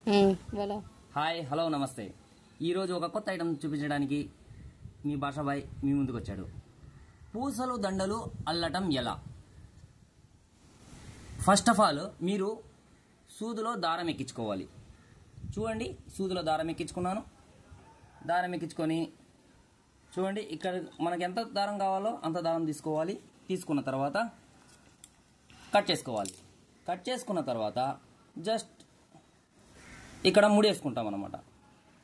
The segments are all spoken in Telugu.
बोलो హాయ్ హలో నమస్తే. ఈరోజు ఒక కొత్త ఐటమ్ చూపించడానికి మీ భాషాబాయ్ మీ ముందుకు వచ్చాడు. పూసలు దండలు అల్లటం ఎలా? ఫస్ట్ ఆఫ్ ఆల్ మీరు సూదిలో దారం ఎక్కించుకోవాలి. చూడండి, సూదిలో దారం ఎక్కించుకున్నాను. దారం ఎక్కించుకొని చూడండి, ఇక్కడ మనకి ఎంత దారం కావాలో అంత దారం తీసుకోవాలి. తీసుకున్న తర్వాత కట్ చేసుకోవాలి. కట్ చేసుకున్న తర్వాత జస్ట్ ఇక్కడ ముడి వేసుకుంటాం అన్నమాట.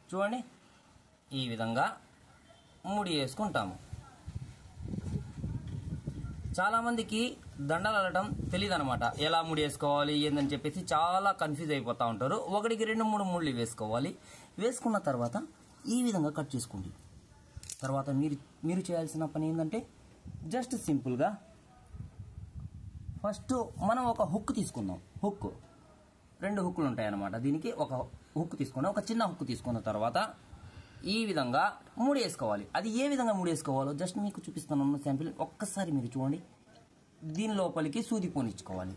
చూడండి, ఈ విధంగా ముడి వేసుకుంటాము. చాలామందికి దండలు అల్లటం తెలియదు అనమాట. ఎలా ముడి వేసుకోవాలి ఏందని చెప్పేసి చాలా కన్ఫ్యూజ్ అయిపోతూ ఉంటారు. ఒకటికి 2-3 ముళ్ళు వేసుకోవాలి. వేసుకున్న తర్వాత ఈ విధంగా కట్ చేసుకోండి. తర్వాత మీరు చేయాల్సిన పని ఏంటంటే జస్ట్ సింపుల్గా ఫస్ట్ మనం ఒక హుక్ తీసుకుందాం. హుక్ 2 హుక్కులు ఉంటాయన్నమాట. దీనికి ఒక హుక్ తీసుకుని ఒక చిన్న హుక్ తీసుకున్న తర్వాత ఈ విధంగా ముడి వేసుకోవాలి. అది ఏ విధంగా ముడి వేసుకోవాలో జస్ట్ మీకు చూపిస్తున్నాను శాంపిల్. ఒక్కసారి మీరు చూడండి. దీని లోపలికి సూది పోనిచ్చుకోవాలి.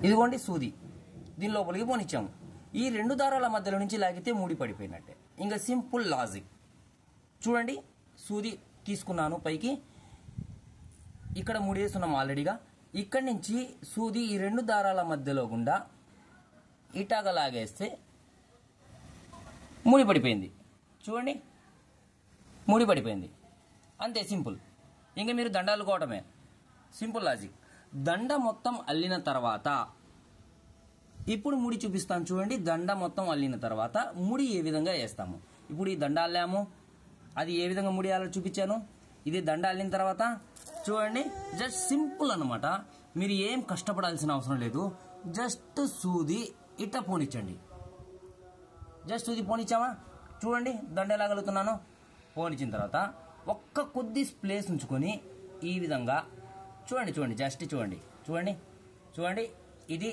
ఇదిగోండి సూది దీని లోపలికి పోనిచ్చాము. ఈ 2 దారాల మధ్యలో నుంచి లాగితే ముడి పడిపోయినట్టే. ఇంకా సింపుల్ లాజిక్. చూడండి, సూది తీసుకున్నాను పైకి. ఇక్కడ ముడి వేస్తున్నాం ఆల్రెడీగా. ఇక్కడి నుంచి సూది ఈ 2 దారాల మధ్యలో గుండా ఇటాగా లాగేస్తే ముడి పడిపోయింది. చూడండి, ముడి పడిపోయింది. అంతే సింపుల్. ఇంకా మీరు దండ అల్లుకోవటమే. Simple logic. దండ మొత్తం అల్లిన తర్వాత ఇప్పుడు ముడి చూపిస్తాను. చూడండి, దండ మొత్తం అల్లిన తర్వాత ముడి ఏ విధంగా వేస్తాము. ఇప్పుడు ఈ దండ అల్లాము, అది ఏ విధంగా ముడి వేయాలో చూపించాను. ఇది దండ అల్లిన తర్వాత చూడండి, జస్ట్ సింపుల్ అన్నమాట. మీరు ఏం కష్టపడాల్సిన అవసరం లేదు. జస్ట్ సూది ఇట్ట పోనిచ్చండి. జస్ట్ సూది పోనిచ్చామా? చూడండి దండ ఎలా కలుగుతున్నాను. పోనిచ్చిన తర్వాత ఒక్క కొద్ది ప్లేస్ ఉంచుకొని ఈ విధంగా చూడండి. చూడండి, జస్ట్ చూడండి. చూడండి చూడండి ఇది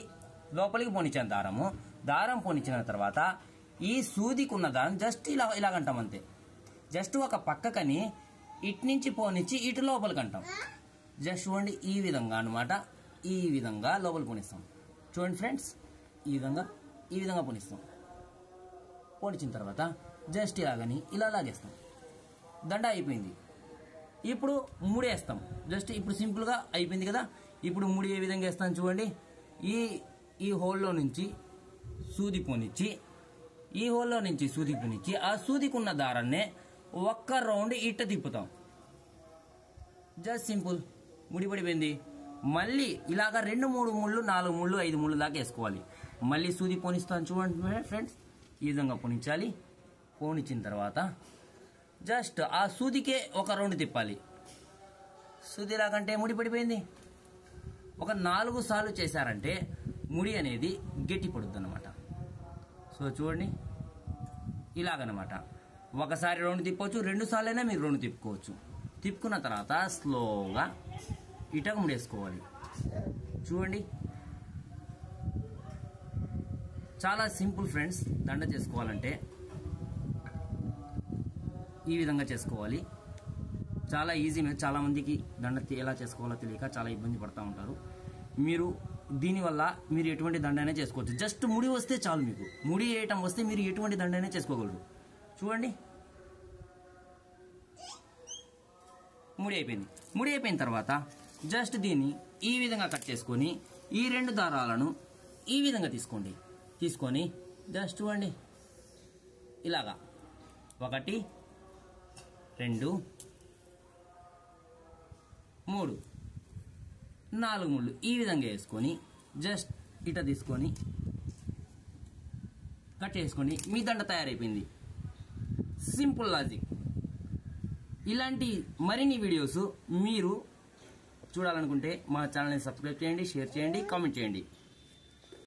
లోపలికి పోనిచ్చాను దారము. దారం పోనిచ్చిన తర్వాత ఈ సూదికి ఉన్న దారం జస్ట్ ఇలాగంటాం అంతే. జస్ట్ ఒక పక్కకని ఇటు నుంచి పోనిచ్చి ఇటు లోపలికి అంటాం. జస్ట్ చూడండి, ఈ విధంగా అనమాట. ఈ విధంగా లోపల పోనిస్తాం. చూడండి ఫ్రెండ్స్, ఈ విధంగా పోనిస్తాం. పోనిచ్చిన తర్వాత జస్ట్ ఇలాగని ఇలా లాగేస్తాం. దండ అయిపోయింది. ఇప్పుడు ముడి వేస్తాం. జస్ట్ ఇప్పుడు సింపుల్గా అయిపోయింది కదా. ఇప్పుడు ముడి ఏ విధంగా వేస్తాను చూడండి. ఈ హోల్లో నుంచి సూది పోనిచ్చి, ఈ హోల్లో నుంచి సూది పోనిచ్చి ఆ సూదికి ఉన్న దారాన్నే ఒక్క రౌండ్ ఇట్ట తిప్పుతాం. జస్ట్ సింపుల్, ముడి పడిపోయింది. మళ్ళీ ఇలాగా 2-3 ముళ్ళు, 4 ముళ్ళు, 5 ముళ్ళు దాకా వేసుకోవాలి. మళ్ళీ సూది పోనిస్తాను చూడండి ఫ్రెండ్స్. ఈ విధంగా పోనించాలి. పోనిచ్చిన తర్వాత జస్ట్ ఆ సూదికే ఒక రౌండ్ తిప్పాలి. సూది లాగంటే ముడి పడిపోయింది. ఒక 4 సార్లు చేశారంటే ముడి అనేది గట్టి పడుద్ది అన్నమాట. సో చూడండి, ఇలాగనమాట. ఒకసారి రౌండ్ తిప్పవచ్చు, 2 సార్లైనా మీరు రౌండ్ తిప్పుకోవచ్చు. తిప్పుకున్న తర్వాత స్లోగా ఇటక ముడేసుకోవాలి. చూడండి, చాలా సింపుల్ ఫ్రెండ్స్. దండ చేసుకోవాలంటే ఈ విధంగా చేసుకోవాలి. చాలా ఈజీ. చాలా మందికి దండ ఎలా చేసుకోవాలో తెలియక చాలా ఇబ్బంది పడుతూ ఉంటారు. మీరు దీనివల్ల మీరు ఎటువంటి దండ అయినా చేసుకోవచ్చు. జస్ట్ ముడి వస్తే చాలు. మీకు ముడి వేయటం వస్తే మీరు ఎటువంటి దండ అయినా చేసుకోగలరు. చూడండి, ముడి అయిపోయింది. ముడి అయిపోయిన తర్వాత జస్ట్ దీన్ని ఈ విధంగా కట్ చేసుకొని ఈ 2 దారాలను ఈ విధంగా తీసుకోండి. తీసుకొని జస్ట్ చూడండి, ఇలాగా 1 2 3 4 ముళ్ళు ఈ విధంగా వేసుకొని జస్ట్ ఇట తీసుకొని కట్ చేసుకొని మీ దండ తయారైపోయింది. Simple logic. ఇలాంటి మరిన్ని వీడియోస్ మీరు చూడాలనుకుంటే మా ఛానల్ని సబ్స్క్రైబ్ చేయండి, షేర్ చేయండి, కామెంట్ చేయండి.